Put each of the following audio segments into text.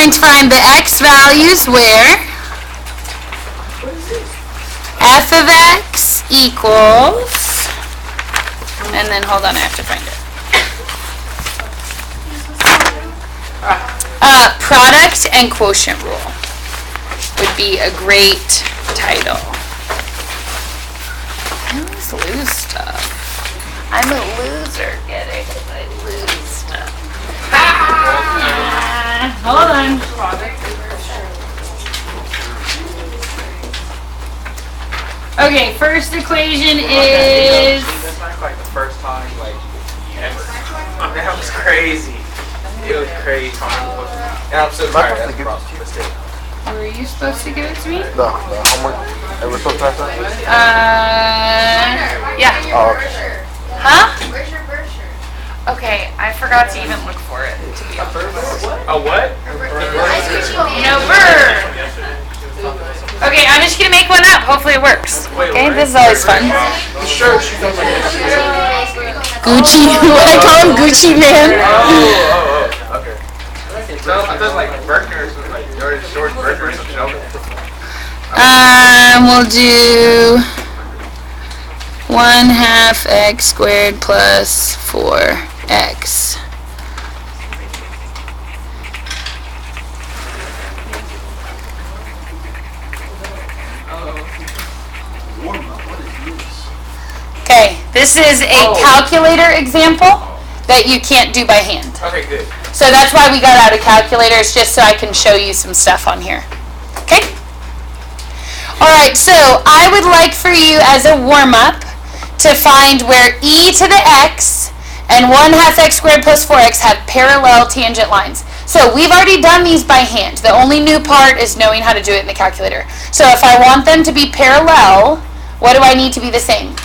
going to find the x values where f of x equals, and then hold on, I have to find it. Product and quotient rule would be a great title. I always lose stuff. I'm a loser, get it? I lose stuff. Hold on. Okay, first equation is... That's not like the first time, like, ever. That was crazy. It was crazy. Yeah, I'm so sorry. That's a mistake. Were you supposed to give it to me? The homework that we're supposed to pass out? Yeah. Oh, okay. Huh? Where's your brochure? Okay, I forgot to even look for it, to be honest. A what? No, bird. Okay, I'm just gonna make one up. Hopefully it works. Okay, this is always fun. Gucci. I call him Gucci Man. Okay. So I thought like burgers, like George Burger or something. We'll do 1/2 x squared plus 4x. Okay, this is a calculator example that you can't do by hand. Okay, good. So that's why we got out of calculators, just so I can show you some stuff on here. Okay? Alright, so I would like for you as a warm-up to find where e to the x and 1/2 x squared plus 4x have parallel tangent lines. So we've already done these by hand. The only new part is knowing how to do it in the calculator. So if I want them to be parallel, what do I need to be the same?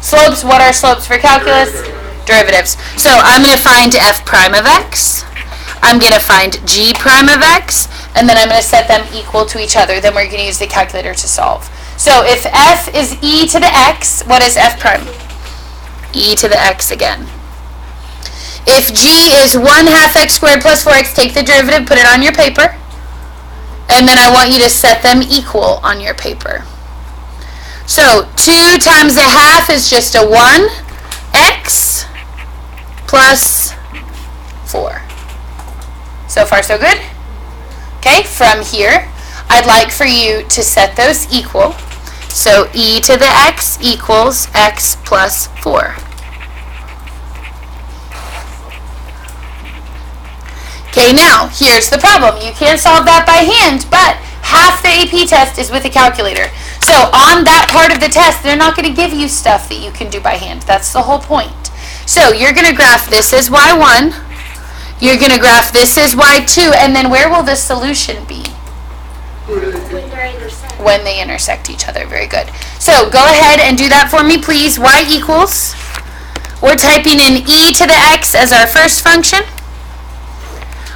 Slopes. What are slopes for calculus? Derivatives. So I'm going to find f prime of x. I'm going to find g prime of x. And then I'm going to set them equal to each other. Then we're going to use the calculator to solve. So if f is e to the x, what is f prime? E to the x again. If g is 1/2 x squared plus 4x, take the derivative, put it on your paper. And then I want you to set them equal on your paper. So 2 times 1/2 is just a 1. X plus 4. So far so good? Okay, from here, I'd like for you to set those equal. So e to the x equals x plus 4. Okay, now, here's the problem. You can't solve that by hand, but half the AP test is with a calculator. So on that part of the test, they're not going to give you stuff that you can do by hand. That's the whole point. So you're going to graph this as y1. You're going to graph this as y2. And then where will the solution be? When they intersect each other. Very good. So go ahead and do that for me, please. Y equals. We're typing in e to the x as our first function.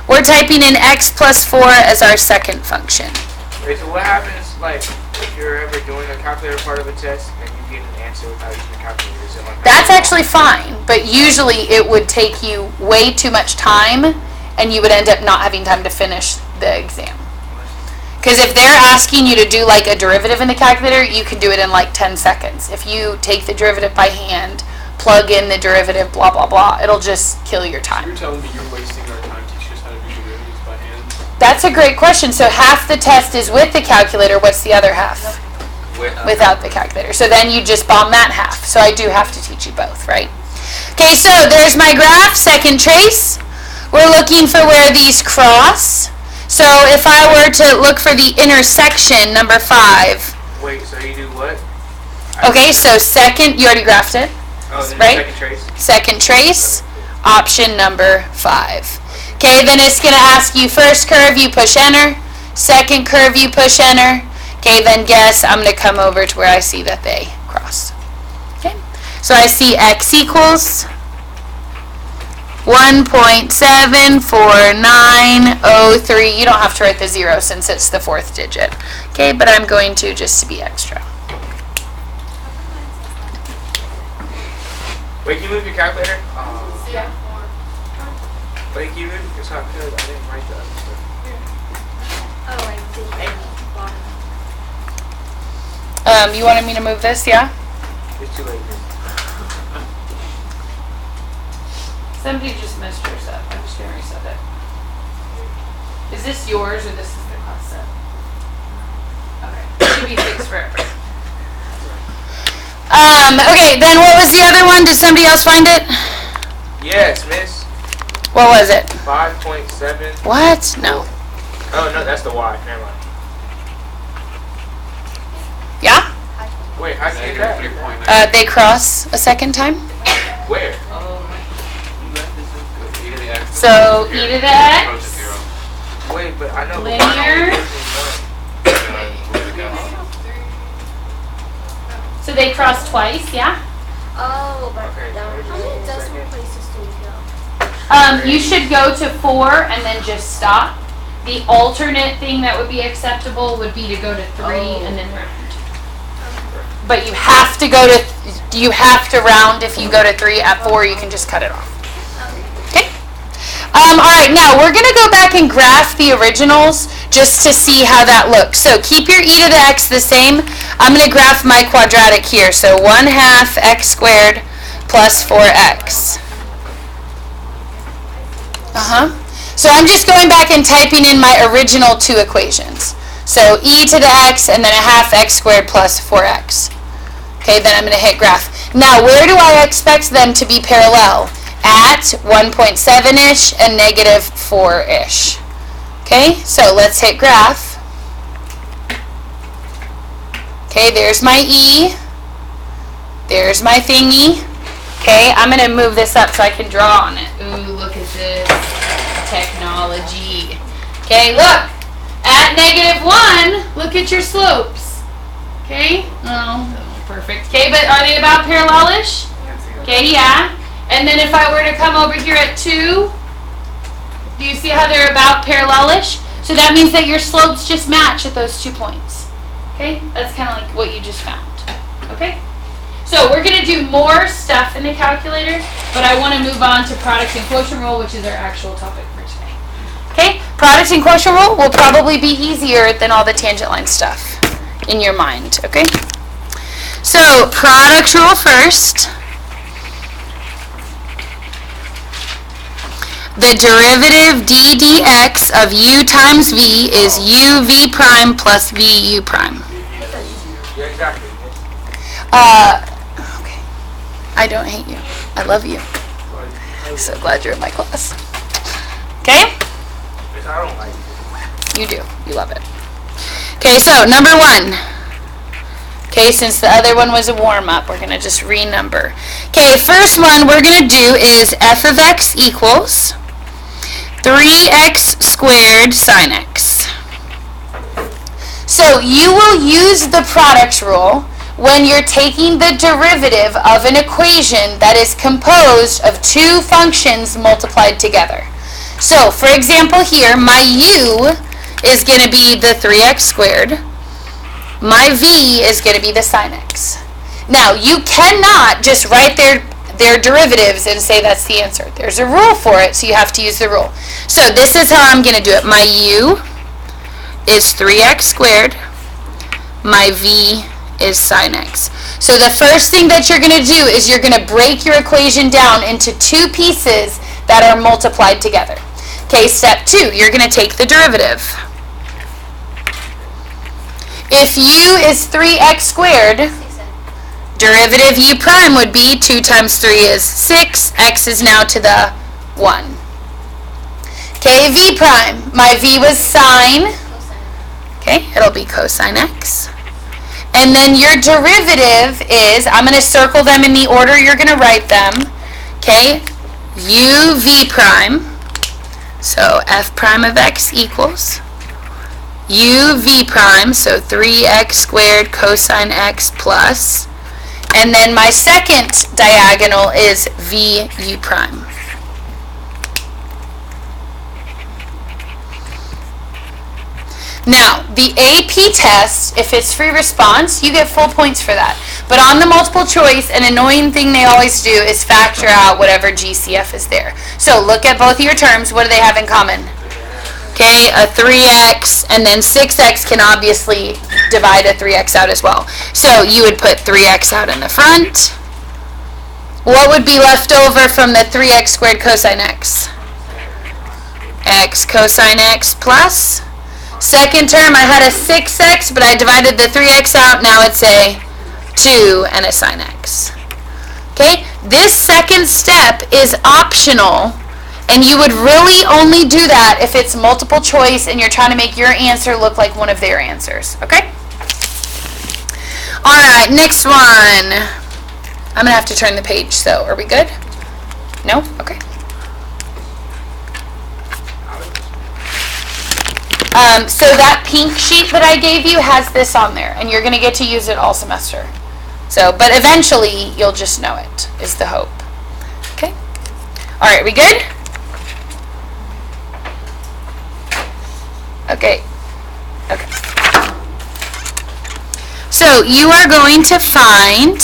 We're typing in x plus 4 as our second function. Wait, so what happens, like, if you're ever doing a calculator part of a test and you get an answer without using a calculator? Is it like That's actually fine, but usually it would take you way too much time and you would end up not having time to finish the exam. Because if they're asking you to do like a derivative in the calculator, you can do it in like 10 seconds. If you take the derivative by hand, plug in the derivative, blah, blah, blah, it'll just kill your time. You're telling me you're wasting our time teaching us how to do derivatives by hand? That's a great question. So half the test is with the calculator. What's the other half? Without the calculator. So then you just bomb that half. So I do have to teach you both, right? Okay, so there's my graph, second trace. We're looking for where these cross. So if I were to look for the intersection, number 5. Wait, so you do what? Okay, so second, you already graphed it, Oh, then right? second trace. Second trace, option number 5. Okay, then it's going to ask you first curve, you push enter. Second curve, you push enter. Okay, then guess, I'm going to come over to where I see that they cross. Okay, so I see x equals 1.74903. You don't have to write the 0 since it's the 4th digit. Okay, but I'm going to just to be extra. Wait, can you move your calculator? Yeah. Wait, can you move? It's not good. I didn't write that. You wanted me to move this, yeah? It's too late. Somebody just messed yours up. I'm just gonna reset it. Is this yours or this is the class set? Okay. It should be fixed forever. Okay, then what was the other one? Did somebody else find it? Yes, miss. What was it? 5.7. What? No. Oh, no, that's the Y. Never mind. Yeah? Wait, I see that. They cross a second time. Where? So e to the x. Wait, but I know the Linear. Y is So they cross twice, yeah? Oh, but Okay, how so many it's just decimal places do we go? You should go to 4 and then just stop. The alternate thing that would be acceptable would be to go to 3 and then round. But you have to go to, you have to round if you go to 3. At 4, you can just cut it off. Okay? All right, now we're going to go back and graph the originals just to see how that looks. So keep your e to the x the same. I'm going to graph my quadratic here. So 1/2 x squared plus 4x. So I'm just going back and typing in my original 2 equations. So e to the x and then 1/2 x squared plus 4x. Okay, then I'm going to hit graph. Now, where do I expect them to be parallel? At 1.7-ish and negative 4-ish. Okay, so let's hit graph. Okay, there's my e. There's my thingy. Okay, I'm going to move this up so I can draw on it. Ooh, look at this technology. Okay, look. At -1, look at your slopes. Okay, oh, perfect. Okay, but are they about parallel-ish? Okay, yeah. And then if I were to come over here at 2, do you see how they're about parallel-ish? So that means that your slopes just match at those 2 points. Okay, that's kind of like what you just found. Okay? So we're going to do more stuff in the calculator, but I want to move on to product and quotient rule, which is our actual topic for today. Okay? Product and quotient rule will probably be easier than all the tangent line stuff in your mind. Okay? So product rule first. The derivative d dx of u times v is u v prime plus v u prime. Yeah, exactly. Okay. I don't hate you. I love you. I'm so glad you're in my class. Okay? I don't like it. You do. You love it. Okay, so number 1. Okay, since the other one was a warm-up, we're going to just renumber. Okay, first one we're going to do is f of x equals 3x squared sine x. So you will use the product rule when you're taking the derivative of an equation that is composed of 2 functions multiplied together. So, for example here, my u is going to be the 3x squared. My v is going to be the sine x. Now, you cannot just write their derivatives and say that's the answer. There's a rule for it, so you have to use the rule. So this is how I'm going to do it. My u is 3x squared. My v is sine x. So the first thing that you're going to do is you're going to break your equation down into 2 pieces that are multiplied together. Okay, step 2, you're going to take the derivative. If u is 3x squared, derivative u prime would be 2 times 3 is 6. X is now to the 1. Okay, v prime. My v was sine. Okay, it'll be cosine x. And then your derivative is, I'm going to circle them in the order you're going to write them. Okay, u v prime. So f prime of x equals u v prime, so 3x squared cosine x plus, and then my second diagonal is v u prime. Now, the AP test, if it's free response, you get full points for that. But on the multiple choice, an annoying thing they always do is factor out whatever GCF is there. So look at both of your terms. What do they have in common? Okay, a 3x, and then 6x can obviously divide a 3x out as well. So you would put 3x out in the front. What would be left over from the 3x squared cosine x? X cosine x plus. Second term, I had a 6x, but I divided the 3x out. Now it's a 2 and a sine x. Okay, this second step is optional, and you would really only do that if it's multiple choice and you're trying to make your answer look like one of their answers. Okay? All right, next one. I'm going to have to turn the page, so are we good? No? Okay. So that pink sheet that I gave you has this on there, and you're going to get to use it all semester. So, but eventually, you'll just know it, is the hope. Okay? All right, we good? Okay. Okay. So, you are going to find...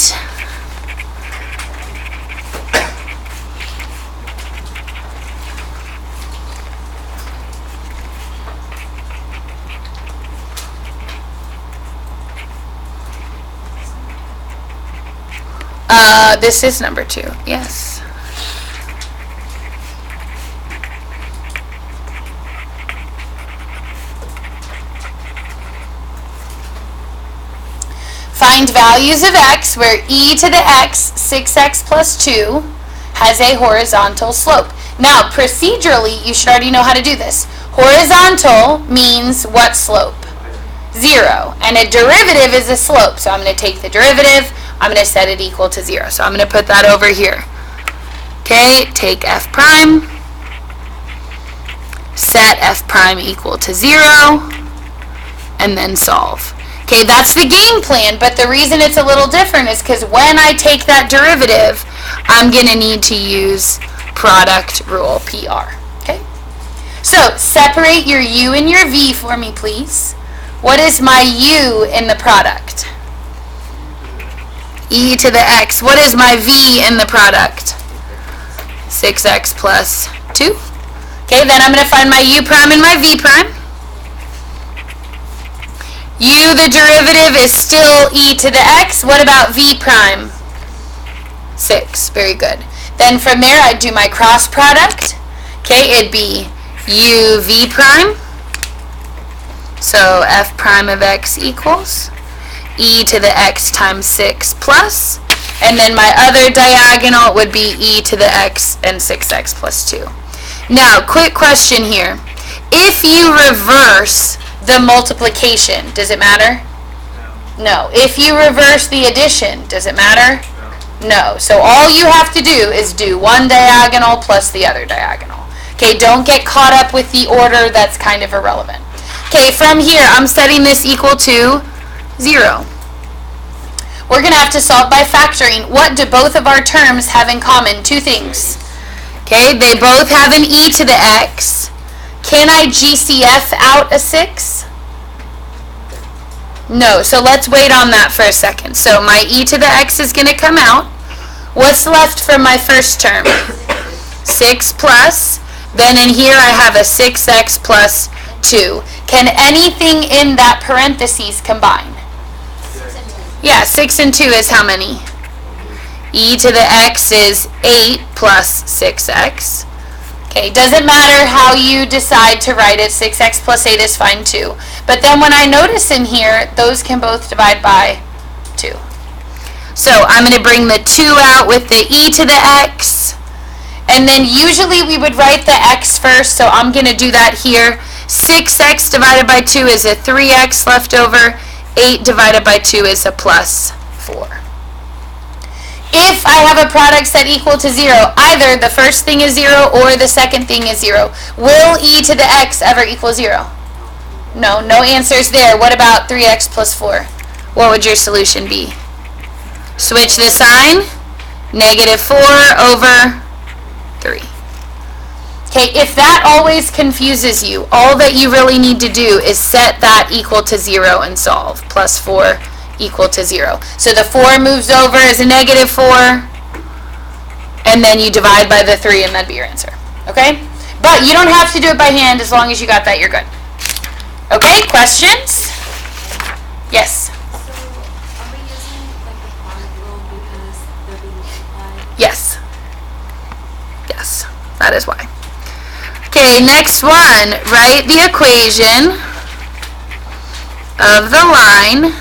this is number 2, yes. Find values of x where e to the x, 6x plus 2, has a horizontal slope. Now, procedurally, you should already know how to do this. Horizontal means what slope? 0. And a derivative is a slope. So I'm going to take the derivative. I'm going to set it equal to 0. So I'm going to put that over here. Okay, take f prime. Set f prime equal to 0. And then solve. Okay, that's the game plan, but the reason it's a little different is because when I take that derivative, I'm going to need to use product rule, PR. Okay? So, separate your u and your v for me, please. What is my u in the product? E to the x. What is my v in the product? 6x plus 2. Okay, then I'm going to find my u prime and my v prime. U, the derivative, is still e to the x. What about v prime? 6. Very good. Then from there, I'd do my cross product. Okay, it'd be u v prime. So f prime of x equals e to the x times 6 plus. And then my other diagonal would be e to the x and 6x plus 2. Now, quick question here. If you reverse the multiplication, does it matter? No. If you reverse the addition, does it matter? No. So all you have to do is do one diagonal plus the other diagonal. Okay, don't get caught up with the order. That's kind of irrelevant. Okay, from here, I'm setting this equal to 0. We're going to have to solve by factoring. What do both of our terms have in common? 2 things. Okay, they both have an e to the x. Can I GCF out a 6? No, so let's wait on that for a second. So my e to the x is going to come out. What's left from my first term? 6 plus. Then in here I have a 6x plus 2. Can anything in that parentheses combine? Yeah, 6 and 2 is how many? E to the x is 8 plus 6x. Okay, doesn't matter how you decide to write it, 6x plus 8 is fine too. But then when I notice in here, those can both divide by 2. So I'm going to bring the 2 out with the e to the x. And then usually we would write the x first, so I'm going to do that here. 6x divided by 2 is a 3x left over. 8 divided by 2 is a plus 4. If I have a product set equal to 0, either the first thing is 0 or the second thing is 0. Will e to the x ever equal 0? No, no answers there. What about 3x plus 4? What would your solution be? Switch the sign. Negative 4 over 3. Okay, if that always confuses you, all that you really need to do is set that equal to 0 and solve. Plus 4 equal to 0. So the 4 moves over as a negative 4, and then you divide by the 3 and that'd be your answer. Okay? But you don't have to do it by hand. As long as you got that, you're good. Okay, questions? Yes. So, are we using like the product rule because they're being multiplied? Yes. Yes, that is why. Okay, next one. Write the equation of the line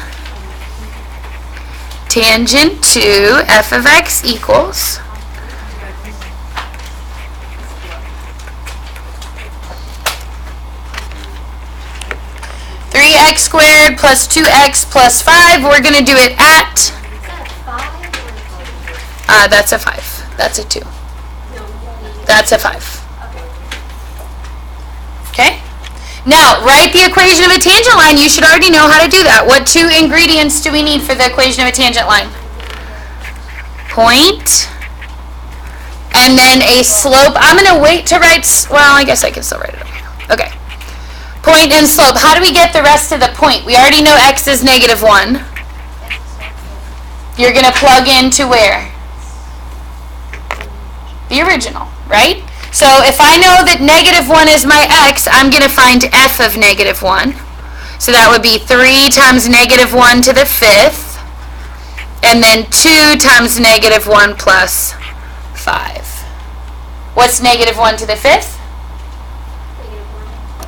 tangent to f of x equals 3x squared plus 2x plus 5. We're going to do it at, Is that 5 or 2? that's a 5. That's a 2. No. That's a 5. Okay? Now, write the equation of a tangent line. You should already know how to do that. What 2 ingredients do we need for the equation of a tangent line? Point, and then a slope. I'm going to wait to write, well, I guess I can still write it over here. Okay. Point and slope. How do we get the rest of the point? We already know x is -1. You're going to plug into where? The original, right? So if I know that -1 is my x, I'm going to find f of -1. So that would be 3 times -1 to the 5th, and then 2 times -1 plus 5. What's -1 to the 5th?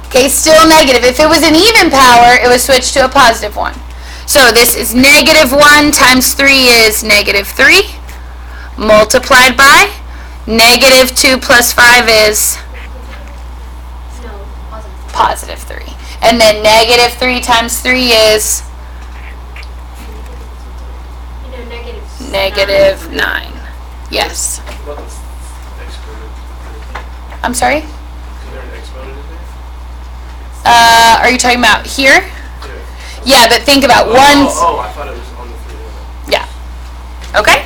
Okay, still negative. If it was an even power, it would switch to a positive 1. So this is -1 times 3 is -3, multiplied by -2 plus 5 is No, positive. positive 3. And then -3 times 3 is You know, -9. Yes. What about the exponent? I'm sorry? Is there an exponent in there? Are you talking about here? Yeah. Yeah, but think about one's... Oh, I thought it was on the 3 limit. Yeah. Okay?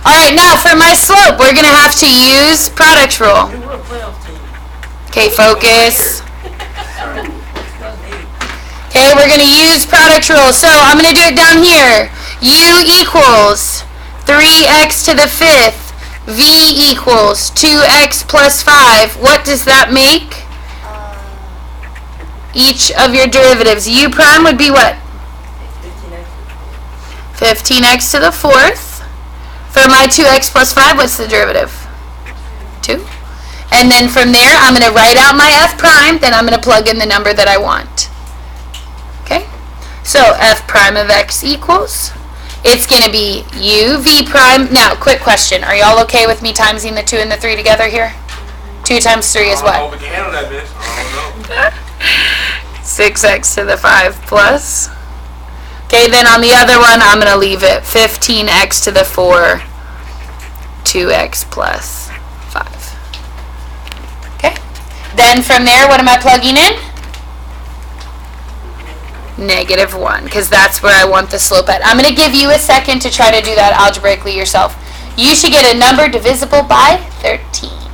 Alright, now for my slope, we're going to have to use product rule. Okay, focus. Okay, we're going to use product rule. So I'm going to do it down here. U equals 3x to the 5th. V equals 2x plus 5. What does that make? Each of your derivatives. U prime would be what? 15x to the 4th. For my 2x plus 5, what's the derivative? 2. And then from there, I'm going to write out my f prime, then I'm going to plug in the number that I want. Okay? So f prime of x equals, it's going to be u v prime. Now, quick question. Are y'all okay with me timesing the 2 and the 3 together here? 2 times 3 is I what? don't know if we can handle that, bitch. I don't know. 6x to the 5 plus. Okay, then on the other one, I'm going to leave it 15x to the 4, 2x plus 5. Okay? Then from there, what am I plugging in? -1, because that's where I want the slope at. I'm going to give you a second to try to do that algebraically yourself. You should get a number divisible by 13.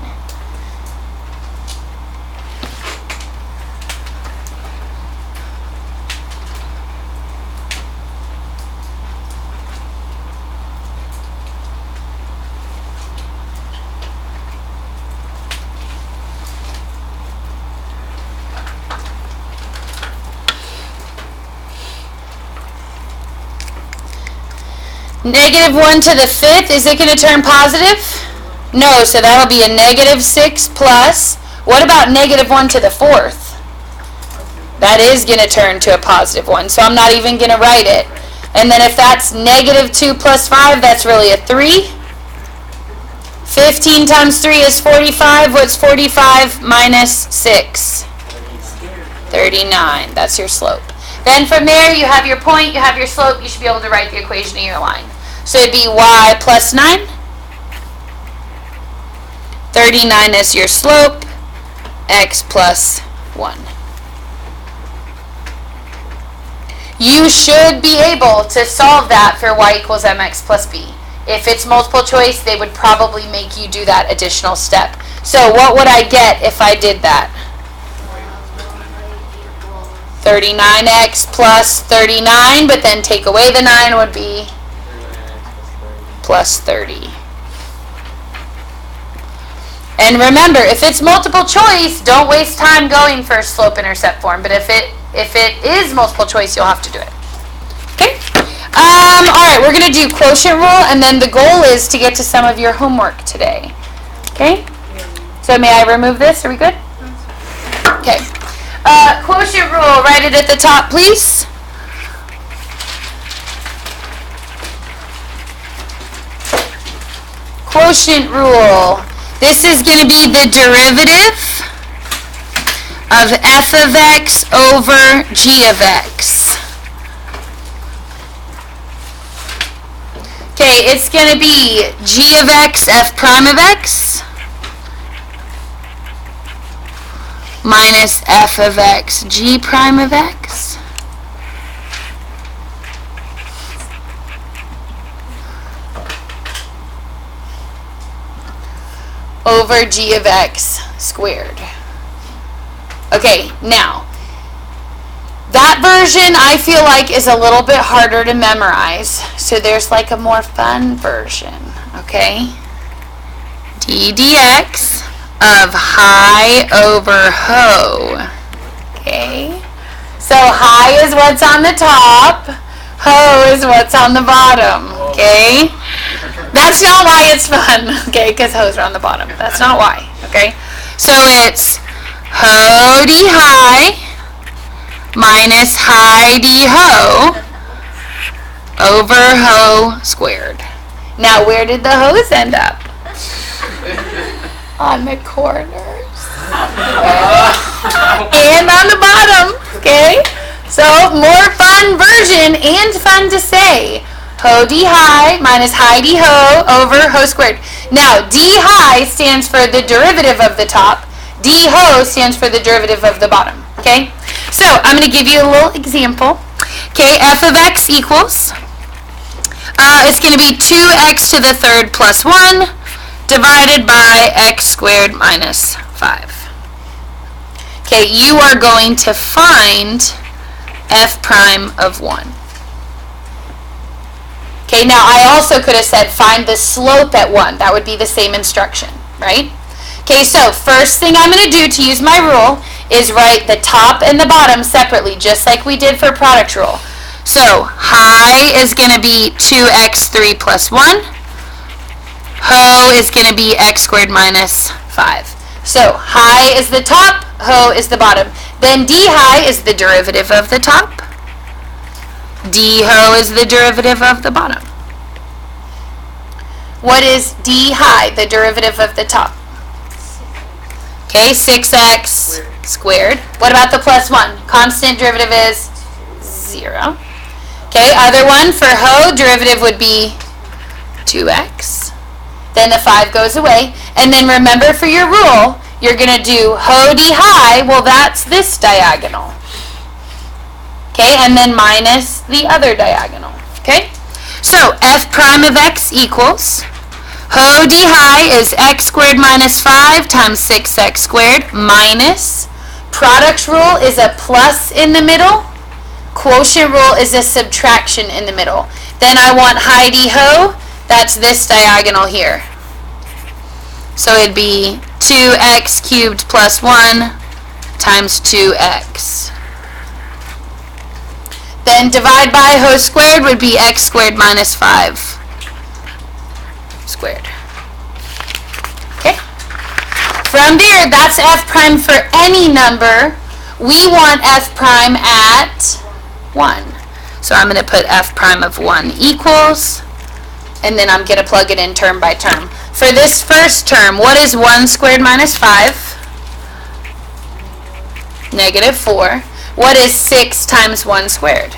-1 to the 5th, is it going to turn positive? No, so that'll be a -6 plus. What about -1 to the 4th? That is going to turn to a positive 1, so I'm not even going to write it. And then if that's -2 plus 5, that's really a 3. 15 times 3 is 45. What's 45 minus 6? 39. That's your slope. Then from there, you have your point, you have your slope, you should be able to write the equation of your line. So it'd be y plus 9. 39 is your slope, x plus 1. You should be able to solve that for y equals mx plus b. If it's multiple choice, they would probably make you do that additional step. So what would I get if I did that? 39x plus 39, but then take away the 9 would be plus 30. And remember, if it's multiple choice, don't waste time going for slope-intercept form. But if it is multiple choice, you'll have to do it. Okay? All right, we're going to do quotient rule, and then the goal is to get to some of your homework today. Okay? So may I remove this? Are we good? Okay. Quotient rule, write it at the top, please. Quotient rule. This is going to be the derivative of f of x over g of x. Okay, it's going to be g of x, f prime of x, minus f of x, g prime of x, over g of x squared. Okay, now, that version I feel like is a little bit harder to memorize, so there's like a more fun version, okay? d dx of high over ho, okay? So high is what's on the top, ho is what's on the bottom, okay? That's not why it's fun, okay, because ho's are on the bottom. That's not why, okay? So it's ho d high minus high d ho over ho squared. Now, where did the ho's end up? On the corners. And on the bottom, okay? So, more fun version and fun to say. Ho d high minus high d ho over ho squared. Now, d high stands for the derivative of the top. D ho stands for the derivative of the bottom. Okay? So, I'm going to give you a little example. Okay, f of x equals, it's going to be 2x to the third plus 1 divided by x squared minus 5. Okay, you are going to find f prime of 1. Okay, now I also could have said find the slope at 1. That would be the same instruction, right? Okay, so first thing I'm going to do to use my rule is write the top and the bottom separately, just like we did for product rule. So high is going to be 2x3 plus 1. Ho is going to be x squared minus 5. So high is the top, ho is the bottom. Then d high is the derivative of the top. D ho is the derivative of the bottom. What is d high, the derivative of the top? Okay, 6x squared. What about the plus 1? Constant derivative is 0. Okay, other one for ho, derivative would be 2x. Then the 5 goes away. And then remember for your rule, you're going to do ho d high. Well, that's this diagonal. Okay, and then minus the other diagonal. Okay? So, f prime of x equals, ho d high is x squared minus 5 times 6x squared minus, product rule is a plus in the middle, quotient rule is a subtraction in the middle. Then I want high d ho, that's this diagonal here. So it'd be 2x cubed plus 1 times 2x. Then divide by ho squared would be x squared minus 5 squared. Okay? From there, that's f prime for any number. We want f prime at 1. So I'm going to put f prime of 1 equals, and then I'm going to plug it in term by term. For this first term, what is 1 squared minus 5? Negative 4. What is 6 times 1 squared?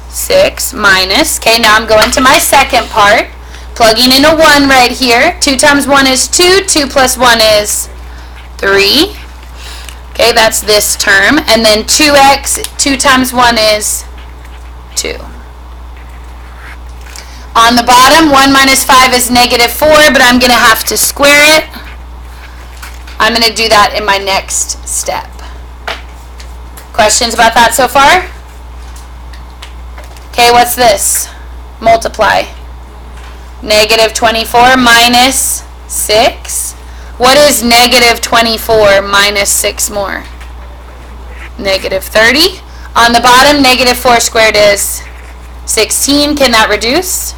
6 minus, okay, now I'm going to my second part, plugging in a 1 right here. 2 times 1 is 2, 2 plus 1 is 3. Okay, that's this term. And then 2x, 2 times 1 is 2. On the bottom, 1 minus 5 is negative 4, but I'm going to have to square it. I'm going to do that in my next step. Questions about that so far? Okay, what's this? Multiply. Negative 24 minus 6 What is negative 24 minus 6 more? Negative 30. On the bottom, negative 4 squared is 16. Can that reduce?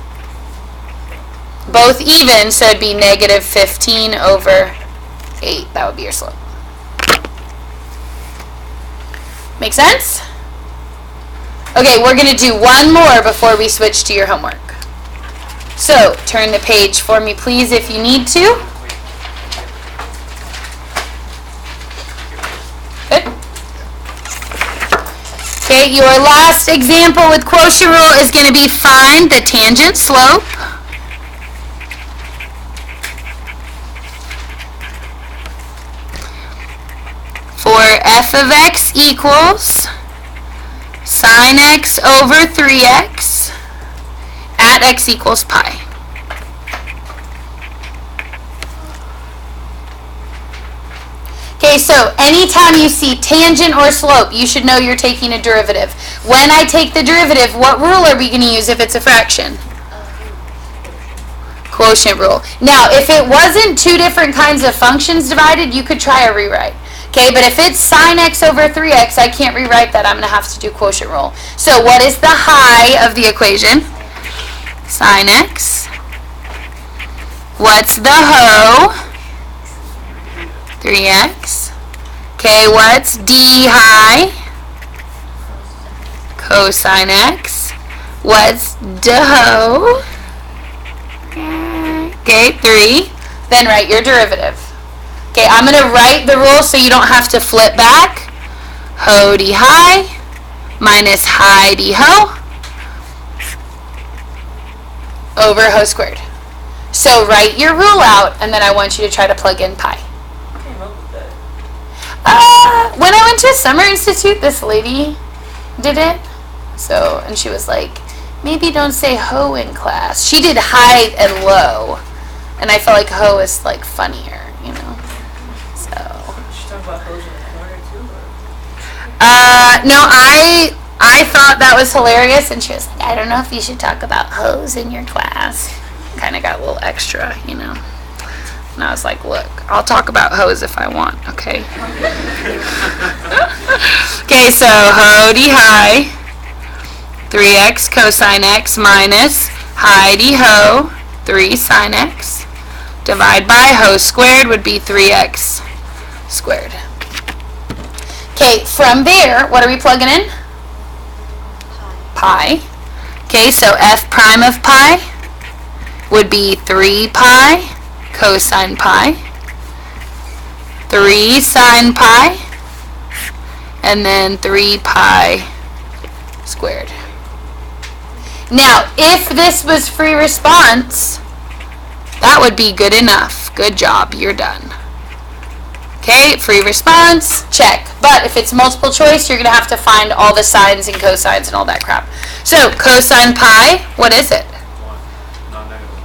Both even, so it'd be negative 15 over 8. That would be your slope. Make sense? Okay, we're going to do one more before we switch to your homework. So, turn the page for me, please, if you need to. Good. Okay, your last example with quotient rule is going to be find the tangent slope for f of x equals sine x over 3x at x equals pi. Okay, so anytime you see tangent or slope, you should know you're taking a derivative. When I take the derivative, what rule are we going to use if it's a fraction? Quotient rule. Now, if it wasn't two different kinds of functions divided, you could try a rewrite. Okay, but if it's sine x over 3x, I can't rewrite that. I'm going to have to do quotient rule. So what is the high of the equation? Sine x. What's the hoe? 3x. Okay, what's d high? Cosine x. What's d hoe? Okay, 3. Then write your derivative. Okay, I'm going to write the rule so you don't have to flip back. Ho d high minus high d ho over ho squared. So write your rule out, and then I want you to try to plug in pi. When I went to Summer Institute, this lady did it. So, and she was like, maybe don't say ho in class. She did high and low, and I felt like ho is like funnier, you know. So. She talked about hose in the corner too? No, I thought that was hilarious, and she was like, I don't know if you should talk about hoes in your class. Kind of got a little extra, you know. And I was like, look, I'll talk about hoes if I want, okay? Okay, so ho d high, 3x cosine x minus high d ho, 3 sine x, divide by ho squared would be 3x squared. Okay, from there, what are we plugging in? Pi. Okay, so f prime of pi would be 3 pi cosine pi, 3 sine pi, and then 3 pi squared. Now, if this was free response, that would be good enough. Good job, you're done. Okay, free response, check. But if it's multiple choice, you're going to have to find all the sines and cosines and all that crap. So, cosine pi, what is it?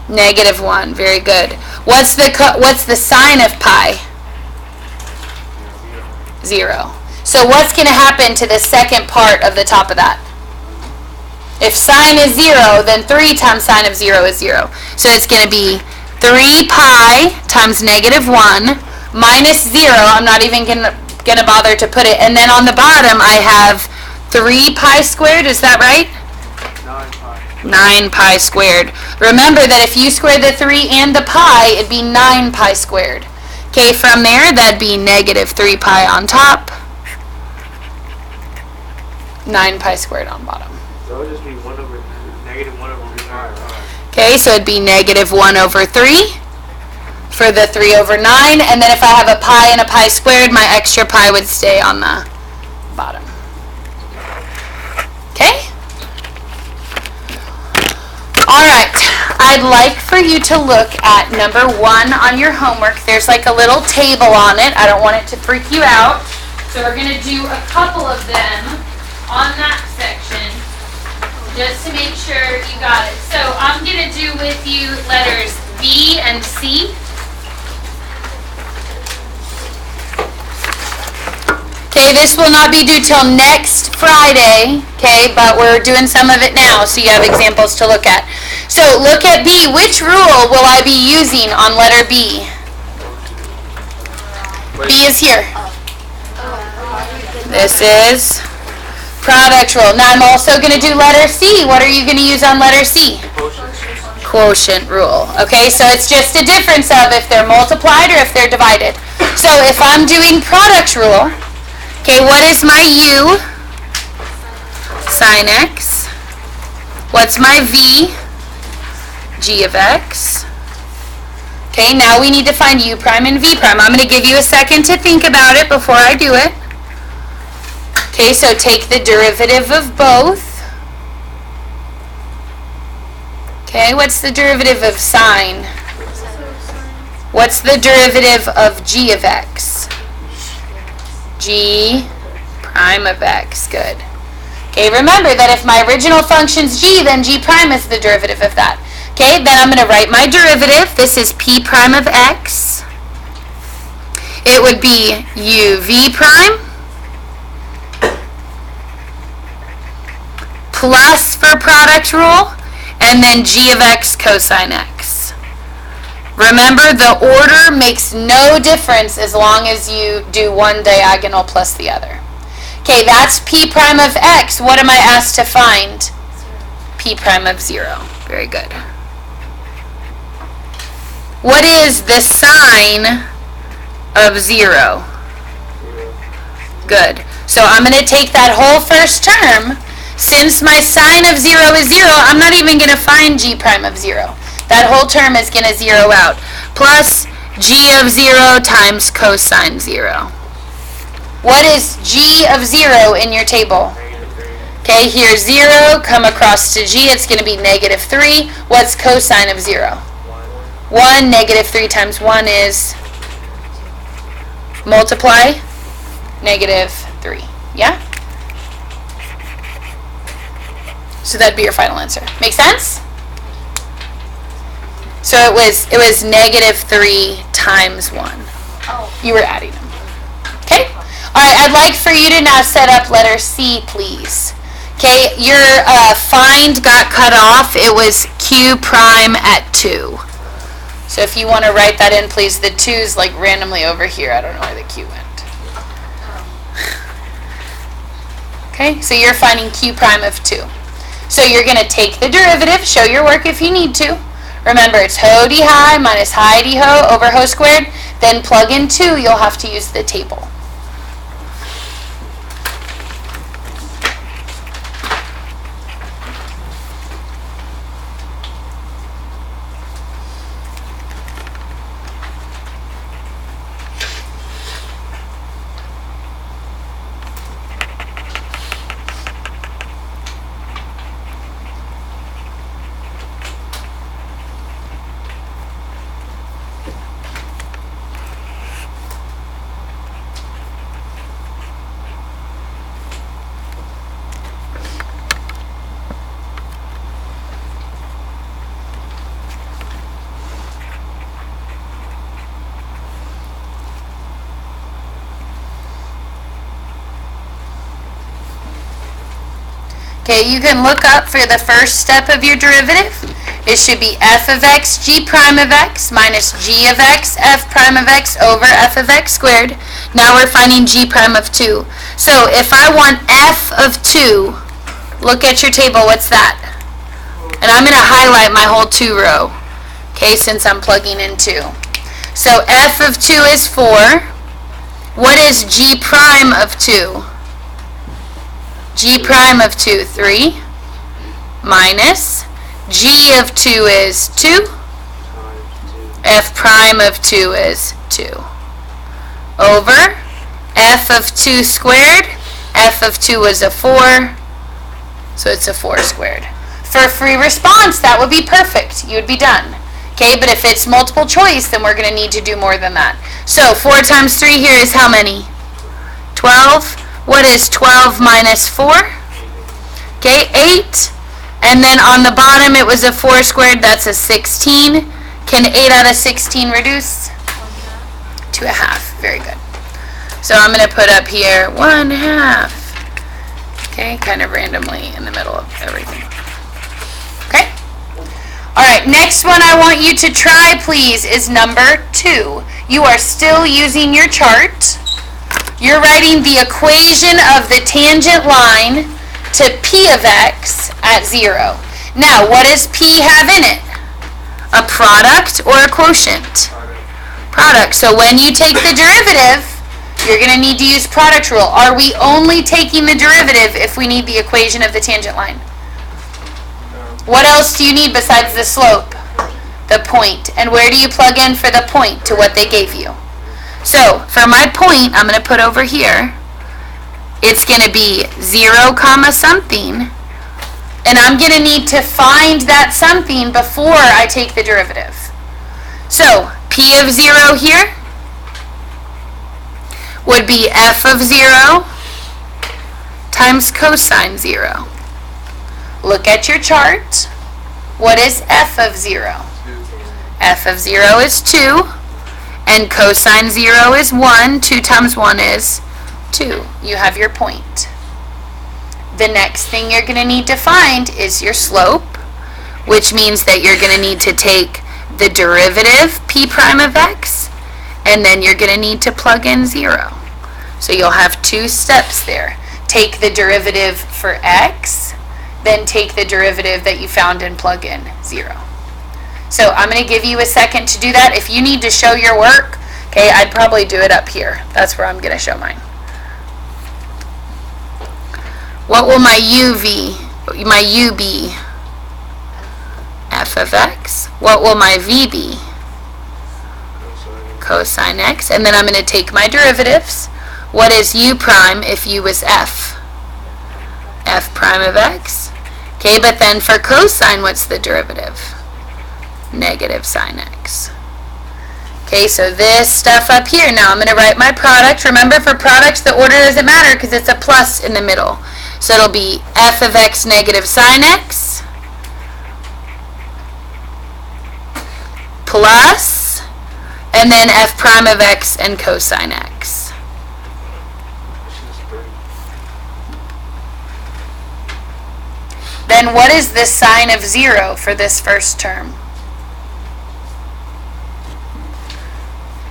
Negative 1, very good. What's the sine of pi? 0. So what's going to happen to the second part of the top of that? If sine is 0, then 3 times sine of 0 is 0. So it's going to be 3 pi times negative 1 minus 0. I'm not even going to bother to put it. And then on the bottom, I have 3 pi squared. Is that right? 9 pi squared. Remember that if you square the 3 and the pi, it'd be 9 pi squared. Okay, from there, that'd be negative 3 pi on top, 9 pi squared on bottom. So it would just be negative 1 over 3 pi. Okay, so it'd be negative 1 over 3 for the 3 over 9, and then if I have a pi and a pi squared, my extra pi would stay on the bottom. Okay? Alright, I'd like for you to look at number 1 on your homework. There's like a little table on it. I don't want it to freak you out. So we're going to do a couple of them on that section just to make sure you got it. So I'm going to do with you letters B and C. Okay, this will not be due till next Friday, okay, but we're doing some of it now, so you have examples to look at. So look at B. Which rule will I be using on letter B? B is here. This is product rule. Now I'm also going to do letter C. What are you going to use on letter C? Quotient rule. Okay, so it's just a difference of if they're multiplied or if they're divided. So if I'm doing product rule, okay, what is my U? Sine x. What's my V? G of x. Okay, now we need to find U prime and V prime. I'm going to give you a second to think about it before I do it. Okay, so take the derivative of both. Okay, what's the derivative of sine? What's the derivative of G of x? G prime of x. Good. Okay, remember that if my original function's G, then G prime is the derivative of that. Okay, then I'm going to write my derivative. This is P prime of x. It would be U V prime plus for product rule, and then G of x cosine x. Remember, the order makes no difference as long as you do one diagonal plus the other. Okay, that's P prime of x. What am I asked to find? P prime of 0. Very good. What is the sine of 0? Good. So I'm going to take that whole first term. Since my sine of 0 is 0, I'm not even going to find G prime of 0. That whole term is going to zero out. Plus G of 0 times cosine 0. What is G of 0 in your table? Okay, here's 0. Come across to G. It's going to be negative 3. What's cosine of 0? 1. Negative 3 times 1 is multiply negative 3. Yeah? So that'd be your final answer. Make sense? So it was negative 3 times 1. Oh. You were adding them. Okay? Alright, I'd like for you to now set up letter C, please. Okay, your find got cut off. It was Q prime at 2. So if you want to write that in, please. The 2's like randomly over here. I don't know where the Q went. Okay, so you're finding Q prime of 2. So you're going to take the derivative, show your work if you need to. Remember, it's ho d high minus high d ho over ho squared. Then plug in 2, you'll have to use the table. Okay, you can look up for the first step of your derivative. It should be f of x g prime of x minus g of x f prime of x over f of x squared. Now we're finding g prime of 2. So if I want f of 2, look at your table, what's that? And I'm going to highlight my whole 2 row, okay, since I'm plugging in 2. So f of 2 is 4. What is g prime of 2? G prime of 2, 3, minus g of 2 is 2, f prime of 2 is 2, over f of 2 squared, f of 2 is a 4, so it's a 4 squared. For a free response, that would be perfect. You would be done. Okay, but if it's multiple choice, then we're going to need to do more than that. So 4 times 3 here is how many? 12. What is 12 minus 4? Okay, 8. And then on the bottom it was a 4 squared, that's a 16. Can 8 out of 16 reduce? 2 1/2. Very good. So I'm going to put up here 1/2. Okay, kind of randomly in the middle of everything. Okay? Alright, next one I want you to try, please, is number 2. you are still using your chart. You're writing the equation of the tangent line to P of x at 0. Now, what does P have in it? A product or a quotient? Product. So when you take the derivative, you're going to need to use product rule. Are we only taking the derivative if we need the equation of the tangent line? What else do you need besides the slope? The point. And where do you plug in for the point to what they gave you? So, for my point, I'm going to put over here, it's going to be 0 comma something, and I'm going to need to find that something before I take the derivative. So, P of 0 here would be f of 0 times cosine 0. Look at your chart. What is f of 0? F of 0 is 2, and cosine 0 is 1. 2 times 1 is 2. You have your point. The next thing you're going to need to find is your slope, which means that you're going to need to take the derivative p prime of x, and then you're going to need to plug in 0. So you'll have 2 steps there. Take the derivative for x, then take the derivative that you found and plug in 0. So I'm going to give you a second to do that. If you need to show your work, okay, I'd probably do it up here. That's where I'm going to show mine. What will my u be? F of x. What will my v be? Cosine x. And then I'm going to take my derivatives. What is u prime if u was f? F prime of x. Okay, but then for cosine, what's the derivative? Negative sine x. Okay, so this stuff up here. Now I'm going to write my product. Remember, for products, the order doesn't matter because it's a plus in the middle. So it'll be f of x negative sine x plus, and then f prime of x and cosine x. Then what is the sine of 0 for this first term?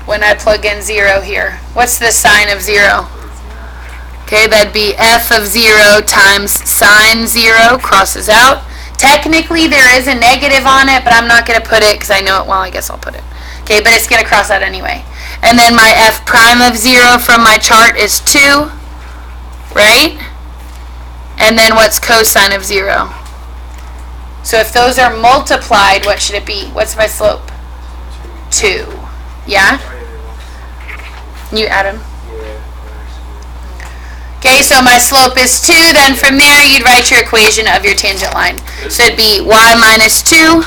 When I plug in 0 here, what's the sine of 0? Okay, that'd be f of 0 times sine 0, crosses out. Technically, there is a negative on it, but I'm not going to put it because I know it. Well, I guess I'll put it. Okay, but it's going to cross out anyway. And then my f prime of 0 from my chart is 2, right? And then what's cosine of 0? So if those are multiplied, what should it be? What's my slope? 2. Yeah? You, Adam? Okay, so my slope is 2. Then from there, you'd write your equation of your tangent line. So it'd be y minus 2,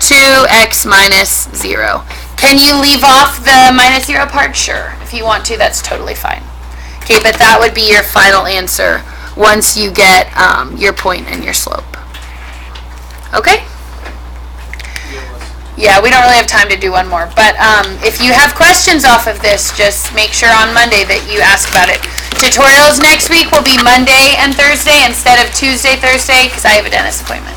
2x minus 0. Can you leave off the minus 0 part? Sure. If you want to, that's totally fine. Okay, but that would be your final answer once you get your point and your slope. Okay? Yeah, we don't really have time to do one more. But if you have questions off of this, just make sure on Monday that you ask about it. Tutorials next week will be Monday and Thursday instead of Tuesday, Thursday, because I have a dentist appointment.